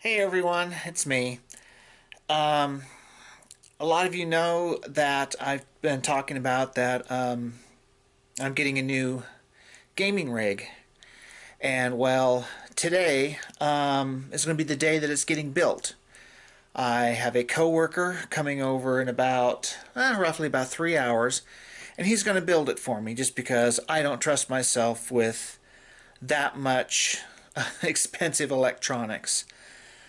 Hey everyone, it's me. Um, a lot of you know that I've been talking about that I'm getting a new gaming rig. And well, today is going to be the day that it's getting built. I have a coworker coming over in about roughly about 3 hours, and he's going to build it for me just because I don't trust myself with that much expensive electronics.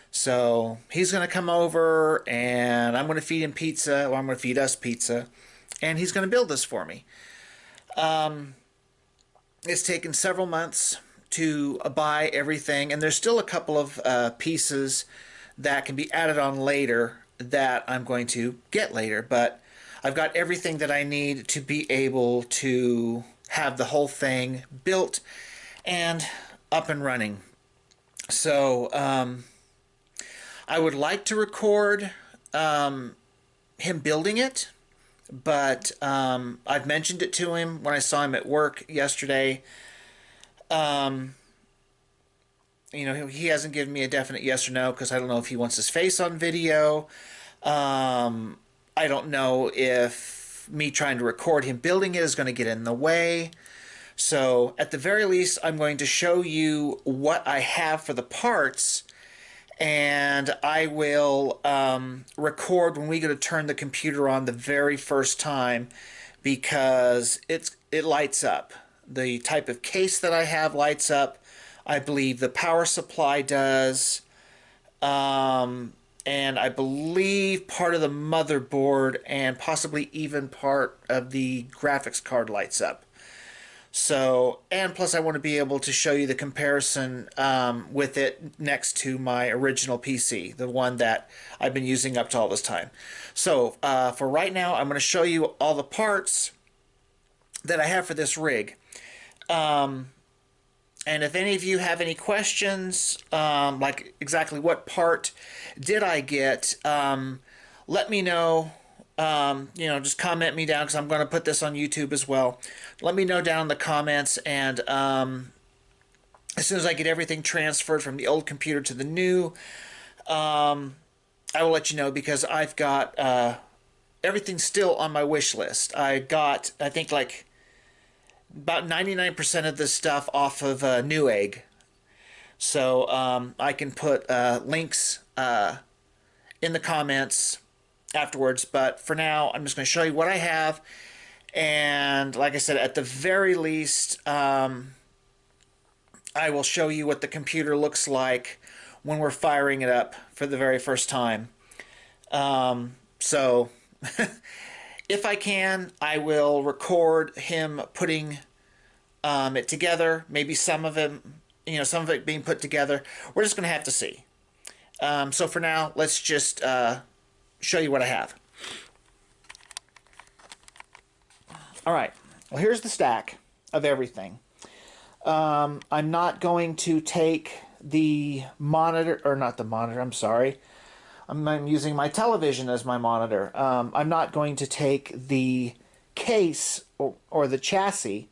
So he's going to come over and I'm going to feed him pizza, or I'm going to feed us pizza, and he's going to build this for me. It's taken several months to buy everything, and there's still a couple of pieces that can be added on later that I'm going to get later, but I've got everything that I need to be able to have the whole thing built and up and running. So, I would like to record him building it, but I've mentioned it to him when I saw him at work yesterday. He hasn't given me a definite yes or no because I don't know if he wants his face on video. I don't know if me trying to record him building it is going to get in the way. So at the very least, I'm going to show you what I have for the parts, and I will record when we go to turn the computer on the very first time, because it lights up. The type of case that I have lights up. I believe the power supply does, and I believe part of the motherboard and possibly even part of the graphics card lights up. So, and plus I want to be able to show you the comparison with it next to my original PC, the one that I've been using up to all this time. So, for right now, I'm going to show you all the parts that I have for this rig. And if any of you have any questions, like exactly what part did I get, let me know. Just comment me down, because I'm going to put this on YouTube as well. Let me know down in the comments, and as soon as I get everything transferred from the old computer to the new, I will let you know, because I've got everything still on my wish list. I got, I think, like about 99% of this stuff off of Newegg. So I can put links in the comments afterwards, but for now I'm just going to show you what I have. And like I said, at the very least, I will show you what the computer looks like when we're firing it up for the very first time. So if I can, I will record him putting it together. Maybe some of it being put together. We're just going to have to see. So for now, let's just show you what I have. Alright, well, here's the stack of everything. I'm not going to take the monitor, or not the monitor, I'm sorry. I'm using my television as my monitor. I'm not going to take the case or the chassis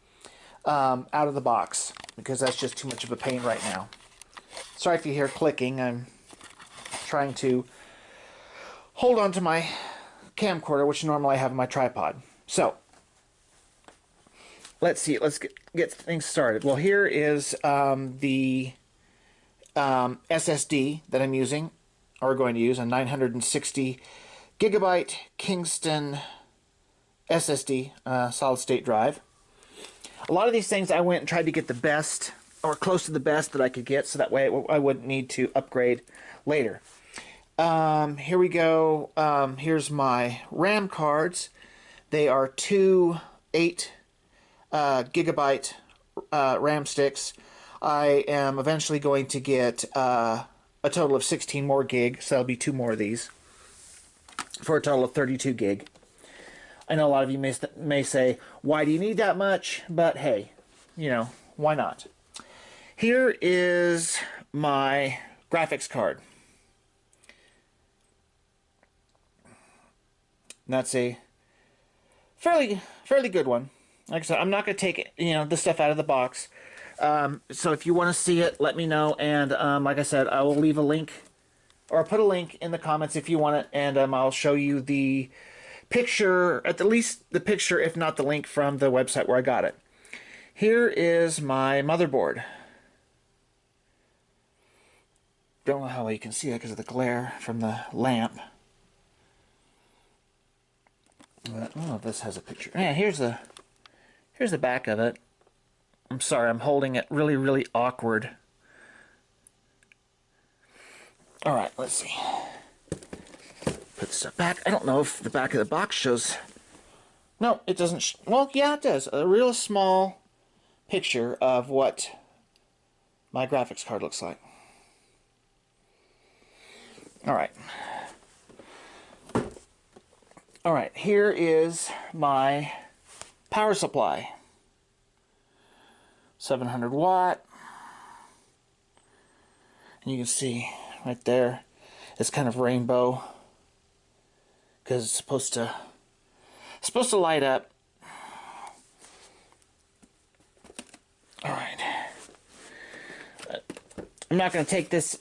out of the box, because that's just too much of a pain right now. Sorry if you hear clicking. I'm trying to hold on to my camcorder, which normally I have on my tripod. So, let's see. Let's get things started. Well, here is the SSD that I'm using, or going to use, a 960 gigabyte Kingston SSD, solid state drive. A lot of these things I went and tried to get the best, or close to the best that I could get, so that way I wouldn't need to upgrade later. Here we go. Here's my RAM cards. They are two 8 gigabyte RAM sticks. I am eventually going to get a total of 16 more gig, so that'll be 2 more of these, for a total of 32 gig. I know a lot of you may say, why do you need that much? But hey, why not? Here is my graphics card. And that's a fairly good one. Like I said, I'm not going to take this stuff out of the box. So if you want to see it, let me know. And like I said, I will leave a link or put a link in the comments if you want it, and I'll show you the picture, at the least the picture, if not the link from the website where I got it. Here is my motherboard. Don't know how well you can see it because of the glare from the lamp. But I don't know if this has a picture. Yeah, here's the back of it. I'm sorry, I'm holding it really, really awkward. Alright, let's see. Put this back. I don't know if the back of the box shows... No, it doesn't. Well, yeah, it does. A real small picture of what my graphics card looks like. Alright. Alright, here is my power supply. 700 watt. And you can see right there, it's kind of rainbow because it's supposed to light up. Alright. I'm not going to take this,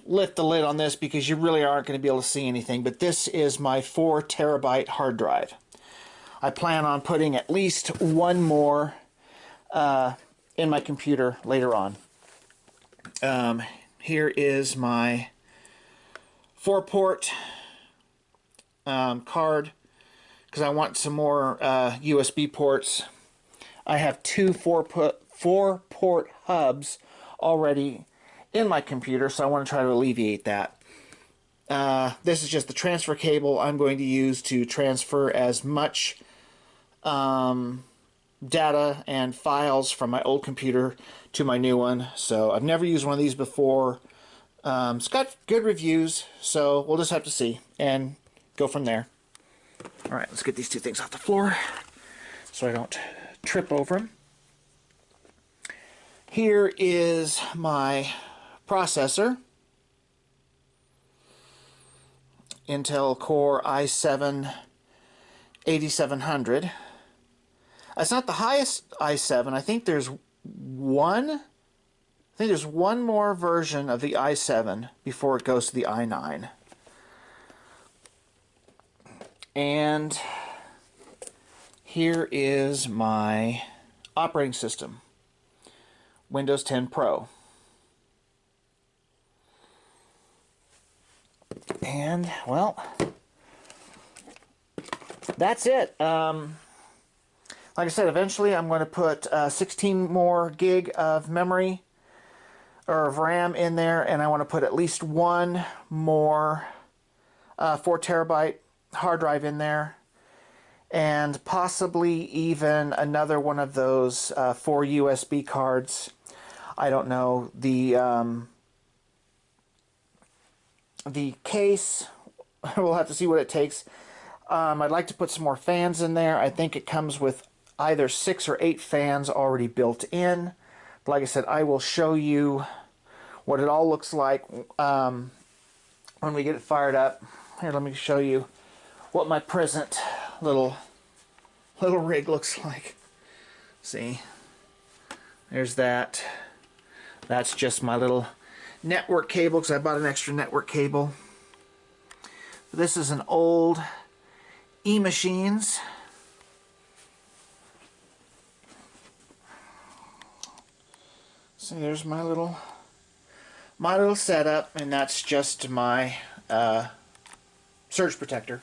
lift the lid on this because you really aren't going to be able to see anything, but this is my 4 terabyte hard drive. I plan on putting at least one more in my computer later on. Here is my 4-port card because I want some more USB ports. I have 2 4-port hubs already in my computer, so I want to try to alleviate that. This is just the transfer cable I'm going to use to transfer as much data and files from my old computer to my new one. So I've never used one of these before. It's got good reviews, so we'll just have to see and go from there. Alright, let's get these 2 things off the floor so I don't trip over them. Here is my processor. Intel Core i7 8700. It's not the highest i7. I think there's one more version of the i7 before it goes to the i9. And here is my operating system. Windows 10 Pro. And, well, that's it. Like I said, eventually I'm going to put 16 more gig of memory or of RAM in there, and I want to put at least one more 4 terabyte hard drive in there, and possibly even another one of those 4 USB cards. I don't know. The case, we'll have to see what it takes. I'd like to put some more fans in there. I think it comes with either 6 or 8 fans already built in. But like I said, I will show you what it all looks like when we get it fired up. Here, let me show you what my present little rig looks like. See, there's that. That's just my little network cable because I bought an extra network cable. This is an old E-Machines. So there's my little setup, and that's just my surge protector.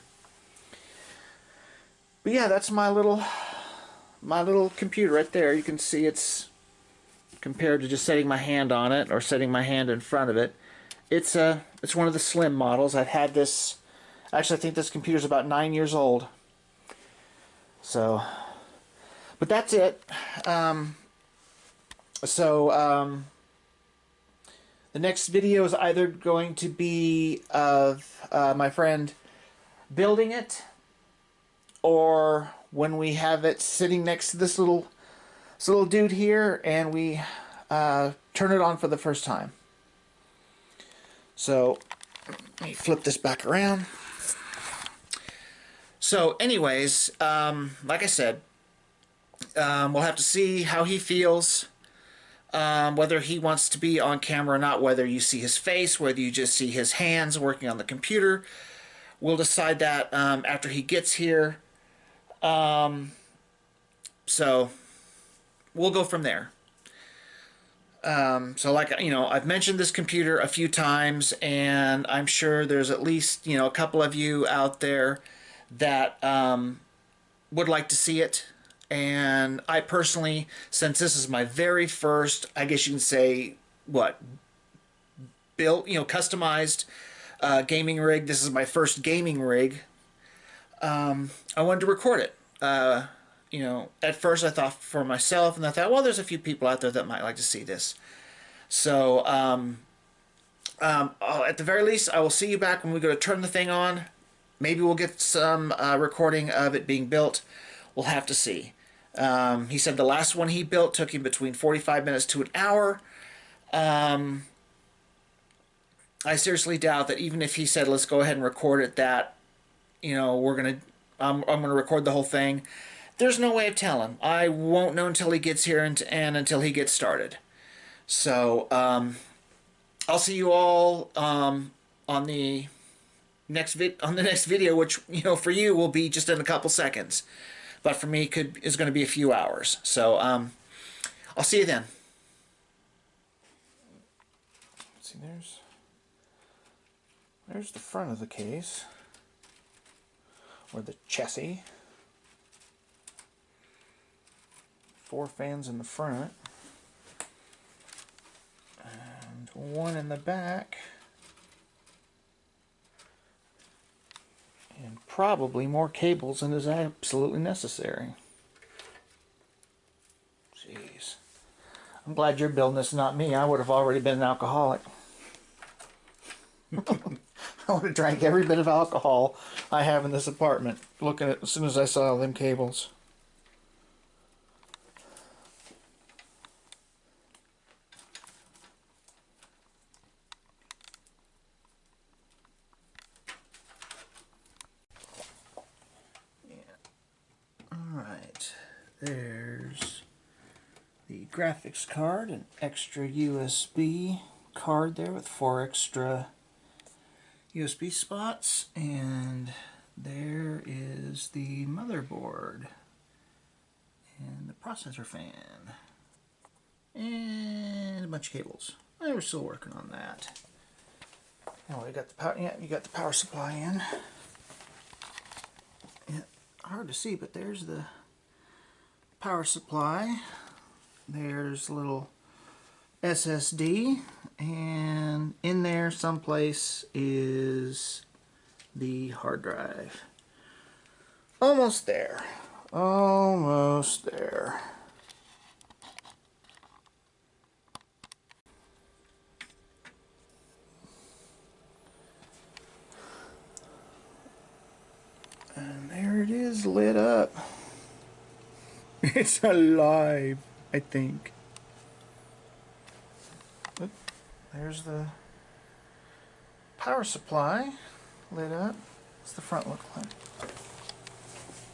But yeah, that's my little computer right there. You can see it's compared to just setting my hand on it or setting my hand in front of it. It's one of the slim models. I've had this. Actually, I think this computer's about 9 years old. So, but that's it. The next video is either going to be of my friend building it, or when we have it sitting next to this little dude here and we turn it on for the first time. So let me flip this back around. So anyways, like I said, we'll have to see how he feels whether he wants to be on camera or not, whether you see his face, whether you just see his hands working on the computer. We'll decide that after he gets here. So we'll go from there. So like, I've mentioned this computer a few times, and I'm sure there's at least, a couple of you out there that would like to see it. And I personally, since this is my very first, I guess you can say, built, customized gaming rig. This is my first gaming rig. I wanted to record it. At first I thought for myself, and I thought, well, there's a few people out there that might like to see this. So, at the very least, I will see you back when we go to turn the thing on. Maybe we'll get some recording of it being built. We'll have to see. He said the last one he built took him between 45 minutes to an hour. I seriously doubt that even if he said, let's go ahead and record it, that, I'm gonna record the whole thing. There's no way of telling. I won't know until he gets here and until he gets started. So, I'll see you all on the next video, which for you will be just in a couple seconds, but for me is going to be a few hours. So, I'll see you then. Let's see, there's the front of the case, or the chassis. 4 fans in the front, and 1 in the back, and probably more cables than is absolutely necessary. Jeez. I'm glad you're building this, not me. I would have already been an alcoholic. I would have drank every bit of alcohol I have in this apartment, looking at as soon as I saw them cables. There's the graphics card, an extra USB card there with 4 extra USB spots, and there is the motherboard and the processor fan and a bunch of cables. We're still working on that. Oh, we got the power. Yeah, you got the power supply in. Yeah, hard to see, but there's the power supply. There's a little SSD, and in there someplace is the hard drive. Almost there. Almost there. And there it is, lit up. It's alive, I think. Oop, there's the power supply lit up. What's the front look like?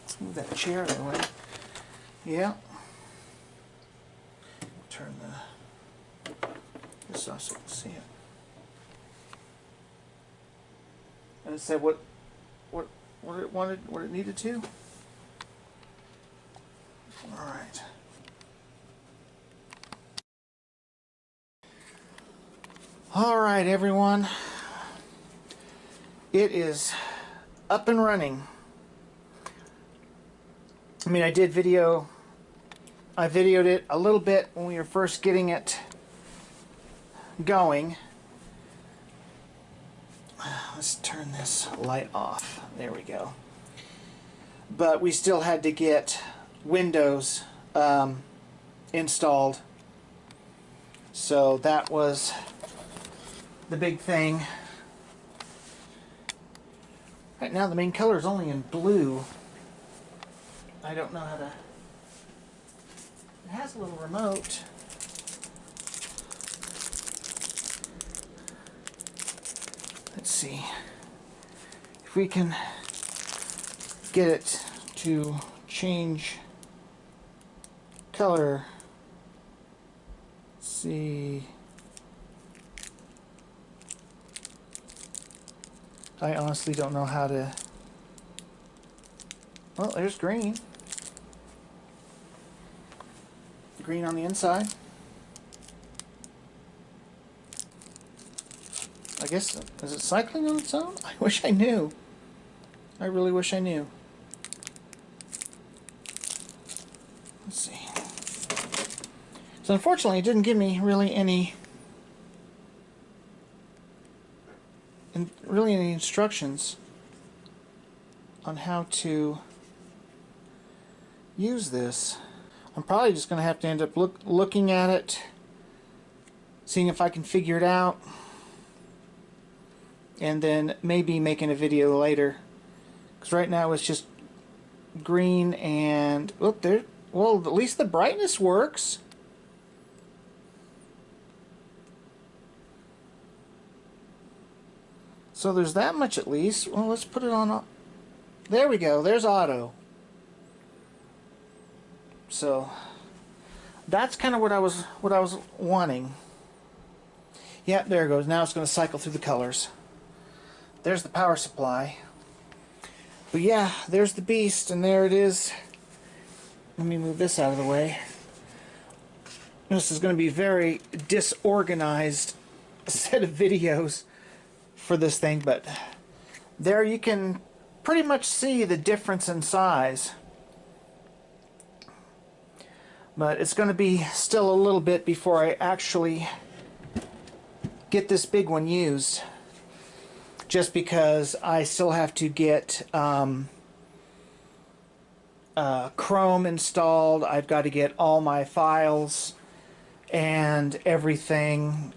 Let's move that chair out of the way. Yeah. Turn this off so you can see it. And it said what it wanted, what it needed to. All right. All right, everyone. It is up and running. I mean, I videoed it a little bit when we were first getting it going. Let's turn this light off. There we go. But we still had to get Windows installed. So that was the big thing. Right now the main color is only in blue. I don't know how to... It has a little remote. Let's see if we can get it to change color. Let's see. I honestly don't know how to... Well, there's green. Green on the inside. I guess, is it cycling on its own? I wish I knew. I really wish I knew. Let's see. So unfortunately, it didn't give me really any instructions on how to use this. I'm probably just going to have to end up looking at it, seeing if I can figure it out, and then maybe making a video later. Because right now it's just green and... Look, there. Well, at least the brightness works. So there's that much at least. Well, let's put it on... There we go. There's auto. So that's kind of what I was wanting. Yeah, there it goes. Now it's going to cycle through the colors. There's the power supply. But yeah, there's the beast, and there it is. Let me move this out of the way. This is going to be a very disorganized set of videos for this thing, but there you can pretty much see the difference in size. But it's going to be still a little bit before I actually get this big one used, just because I still have to get Chrome installed. I've got to get all my files and everything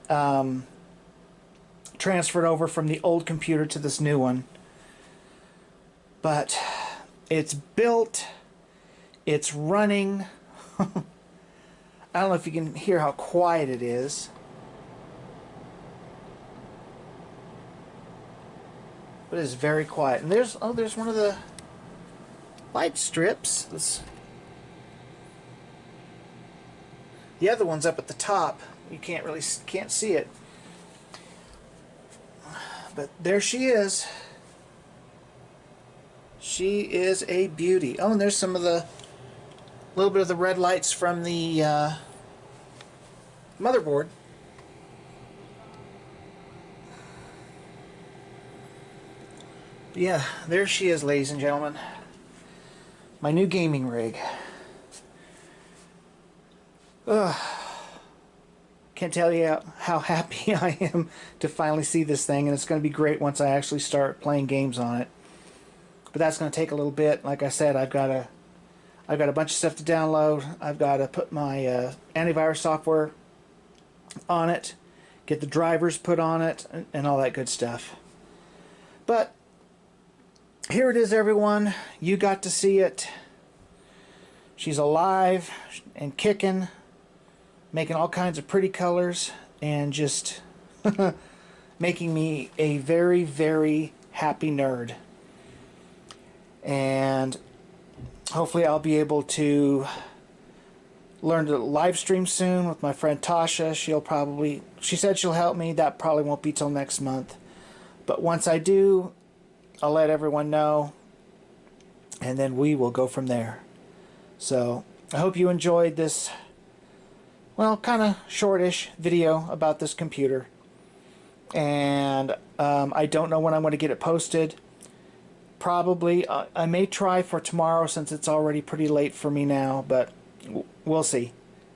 transferred over from the old computer to this new one. But it's built, it's running. I don't know if you can hear how quiet it is, but it's very quiet. And there's one of the light strips. The other one's up at the top. You can't see it. But there she is. She is a beauty. Oh, and there's some of the little bit of the red lights from the motherboard. Yeah, there she is, ladies and gentlemen. My new gaming rig. Ugh. Can't tell you how happy I am to finally see this thing, and it's going to be great once I actually start playing games on it. But that's going to take a little bit. Like I said, I've got a bunch of stuff to download. I've got to put my antivirus software on it, get the drivers put on it, and all that good stuff. But here it is, everyone. You got to see it. She's alive and kicking, making all kinds of pretty colors, and just making me a very, very happy nerd. And hopefully I'll be able to learn to live stream soon with my friend Tasha. She said she'll help me. That probably won't be till next month. But once I do, I'll let everyone know, and then we will go from there. So I hope you enjoyed this, well, kind of shortish video about this computer. And I don't know when I'm going to get it posted. Probably, I may try for tomorrow since it's already pretty late for me now, but we'll see.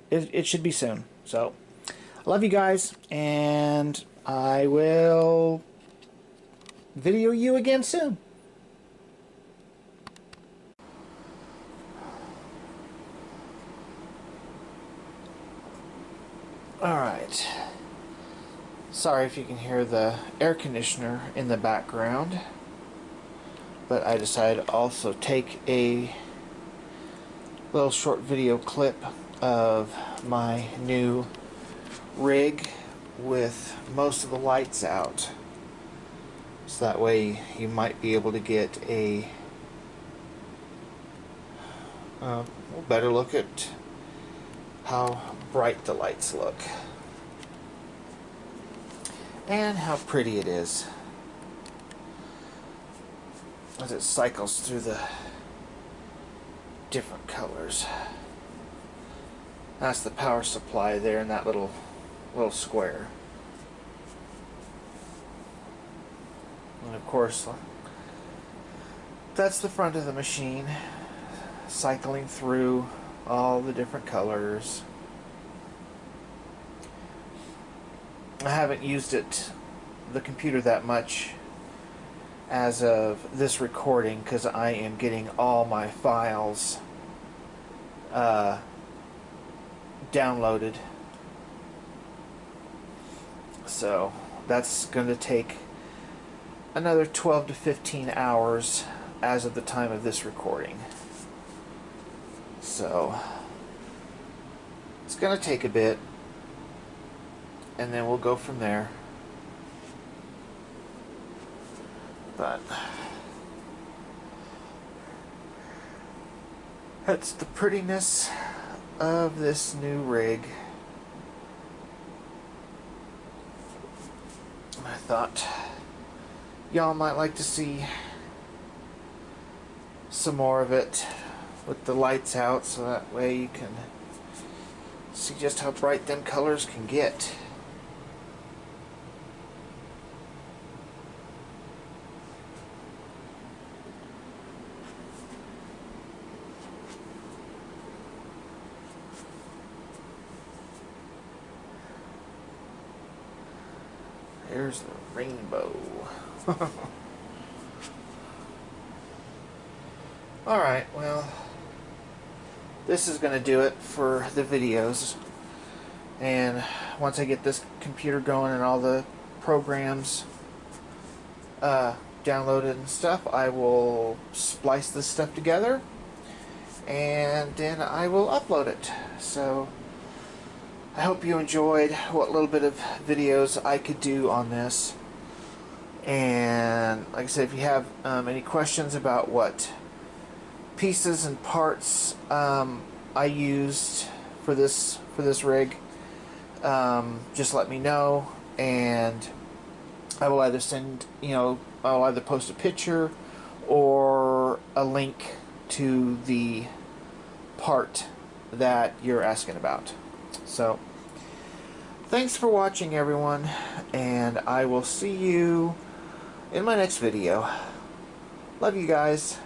It should be soon. So, I love you guys, and I will video you again soon. Alright. Sorry if you can hear the air conditioner in the background. But I decided to also take a little short video clip of my new rig with most of the lights out. So that way you might be able to get a better look at how bright the lights look. And how pretty it is as it cycles through the different colors. That's the power supply there in that little square. And of course, that's the front of the machine, cycling through all the different colors. I haven't used the computer that much as of this recording because I am getting all my files downloaded. So that's going to take another 12 to 15 hours as of the time of this recording. So it's going to take a bit, and then we'll go from there. But that's the prettiness of this new rig. I thought y'all might like to see some more of it with the lights out, so that way you can see just how bright them colors can get. There's the rainbow. Alright, well, this is going to do it for the videos. And once I get this computer going and all the programs downloaded and stuff, I will splice this stuff together and then I will upload it. So I hope you enjoyed what little bit of videos I could do on this. And like I said, if you have any questions about what pieces and parts I used for this rig, just let me know, and I will either I'll either post a picture or a link to the part that you're asking about. So thanks for watching, everyone, and I will see you in my next video. Love you guys.